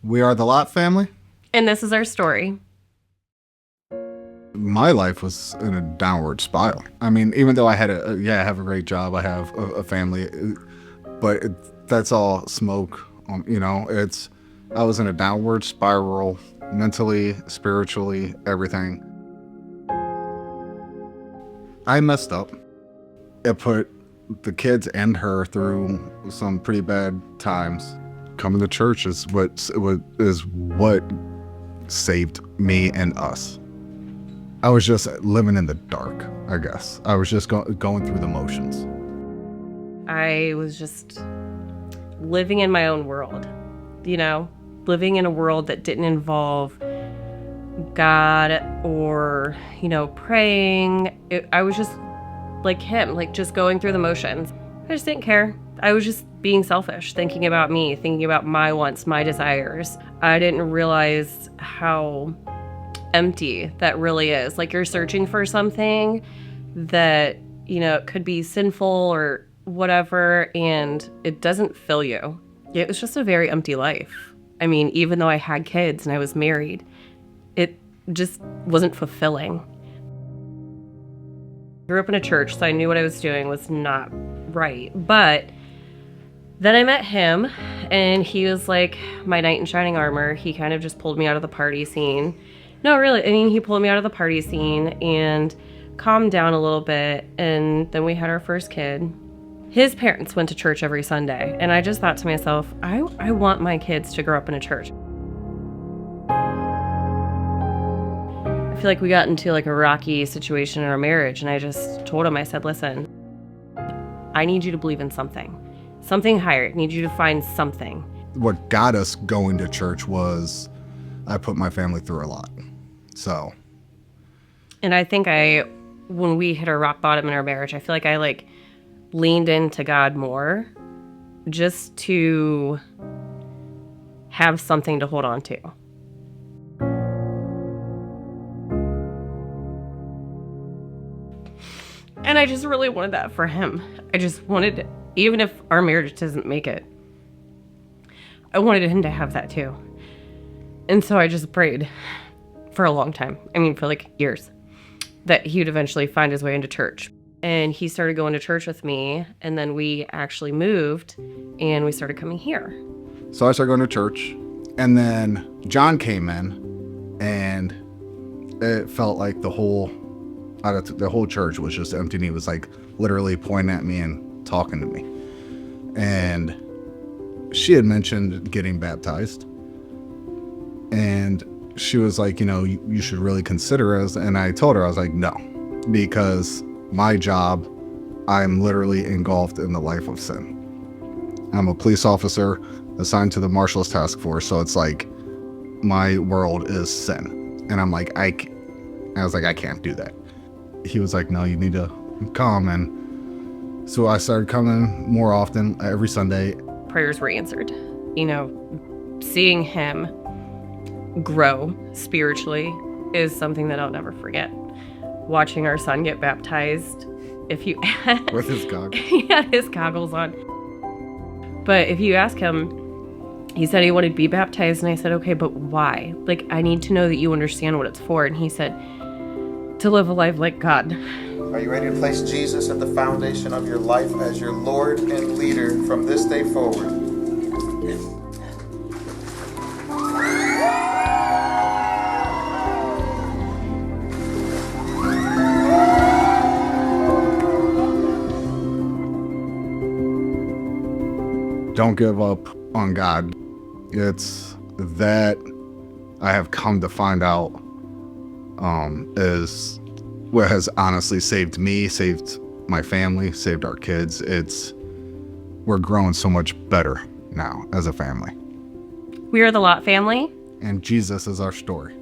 We are the Lott family. And this is our story. My life was in a downward spiral. I mean, even though I had I have a great job, I have a family, but that's all smoke. I was in a downward spiral, mentally, spiritually, everything. I messed up. It put the kids and her through some pretty bad times. Coming to church is what saved me and us. I was just living in the dark, I guess. I was just going through the motions. I was just living in my own world, living in a world that didn't involve God or, praying. I was just like him, just going through the motions. I just didn't care. I was just being selfish, thinking about me, thinking about my wants, my desires. I didn't realize how empty that really is. You're searching for something that, it could be sinful or whatever, and it doesn't fill you. It was just a very empty life. I mean, even though I had kids and I was married, it just wasn't fulfilling. I grew up in a church, so I knew what I was doing was not right. But then I met him, and he was like my knight in shining armor. He kind of just pulled me out of the party scene. No, really, he pulled me out of the party scene and calmed down a little bit, and then we had our first kid. His parents went to church every Sunday, and I just thought to myself, I want my kids to grow up in a church. I feel like we got into a rocky situation in our marriage, and I just told him, I said, listen, I need you to believe in something higher. I need you to find something. What got us going to church was I put my family through a lot. So. And I think when we hit our rock bottom in our marriage, I feel like I leaned into God more just to have something to hold on to. And I just really wanted that for him. I just wanted, even if our marriage doesn't make it, I wanted him to have that too. And so I just prayed for a long time. For years, that he would eventually find his way into church. And he started going to church with me, and then we actually moved, and we started coming here. So I started going to church, and then John came in, and it felt like the whole church was just empty, and he was literally pointing at me and talking to me. And she had mentioned getting baptized, and she was like, you should really consider us. And I told her, I was like, no, because my job, I'm literally engulfed in the life of sin. I'm a police officer assigned to the Marshals Task Force, so it's my world is sin. And I'm like, I was like, I can't do that. He was like, no, you need to come. And so I started coming more often, every Sunday. Prayers were answered. Seeing him grow spiritually is something that I'll never forget. Watching our son get baptized, with his goggles. He had his goggles on. But if you ask him, he said he wanted to be baptized, and I said, okay, but why? I need to know that you understand what it's for. And he said, to live a life like God. Are you ready to place Jesus at the foundation of your life as your Lord and leader from this day forward? Don't give up on God. It's that I have come to find out is what has honestly saved me, saved my family, saved our kids. We're growing so much better now as a family. We are the Lott family. And Jesus is our story.